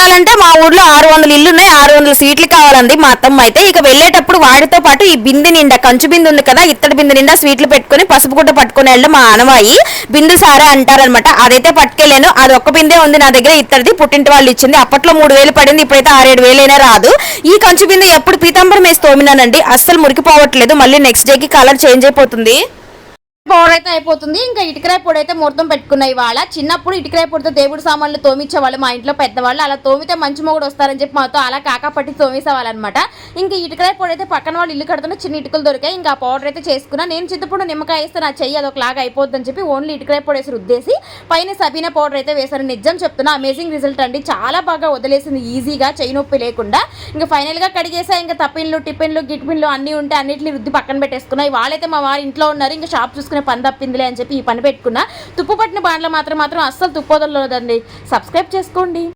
చెప్పాలంటే మా ఊర్లో 600 ఇల్లు ఉన్నాయి, 600 స్వీట్లు కావాలండి మా అత్తమ్మ అయితే. ఇక వెళ్ళేటప్పుడు వాడితో పాటు ఈ బిందె నిండా, కంచు బిందె ఉంది కదా, ఇత్తడి బిందె నిండా స్వీట్లు పెట్టుకుని పసుపు గుడ్డ పట్టుకుని వెళ్ళడం మా ఆనవాయి. బిందు సారే అంటారనమాట. అదైతే పట్టుకెళ్ళాను. అది ఒక్క బిందే ఉంది నా దగ్గర, ఇత్తడిది, పుట్టింటి వాళ్ళు ఇచ్చింది. అప్పట్లో 3000 పడింది, ఇప్పుడైతే 6-7 వేలైనా రాదు. ఈ కంచు బిందె ఎప్పుడు పీతాంబరం వేసి తోమినానండి, అస్సలు మురికిపోవట్లేదు. మళ్ళీ నెక్స్ట్ డేకి కలర్ చేంజ్ అయిపోతుంది. పౌడర్ అయితే అయిపోతుంది. ఇంకా ఇటుకరాయి పొడి అయితే ముహూర్తం పెట్టుకున్నాయి. ఇవాళ చిన్నప్పుడు ఇటుకరాయి పొడితో దేవుడు సామాన్లు తోమించేవాళ్ళు మా ఇంట్లో పెద్దవాళ్ళు. అలా తోమితే మంచి మొగుడు వస్తారని చెప్పి మాతో అలా కాకాపట్టి తోమేసేవాళ్ళు అనమాట. ఇంకా ఇటుకరాయి పొడి అయితే పక్కన వాళ్ళు ఇల్లు కడుతున్న చిన్న ఇటుకలు దొరికాయి. ఇంకా ఆ పౌడర్ అయితే చేసుకున్నా. నేను చింతపండు నిమ్మకాయ వేస్తే నా చెయ్యి అదొకలాగా అయిపోద్దని చెప్పి ఓన్లీ ఇటుకరాయి పొడి వేసి రుద్దేసి పైన సబీనా పౌడర్ అయితే వేశాను. నిజం చెప్తున్నా, అమేజింగ్ రిజల్ట్ అండి. చాలా బాగా వదిలేసింది ఈజీగా, చెయ్యి నొప్పి లేకుండా. ఇంకా ఫైనల్గా కడిగేసా. ఇంకా తప్పిన్లు, టిఫిన్లు, గిట్పిన్లు అన్నీ ఉంటే అన్నింటిని రుద్ది పక్కన పెట్టేసుకున్నాయి. వాళ్ళైతే మా వారు ఇంట్లో ఉన్నారు. ఇంకా షాప్ చూసుకుని పని తప్పిందిలే అని చెప్పి ఈ పని పెట్టుకున్నా. తుప్పు పట్టిన బాండ్ల మాత్రం అస్సలు తుప్పోదలేదండి. సబ్స్క్రైబ్ చేసుకోండి.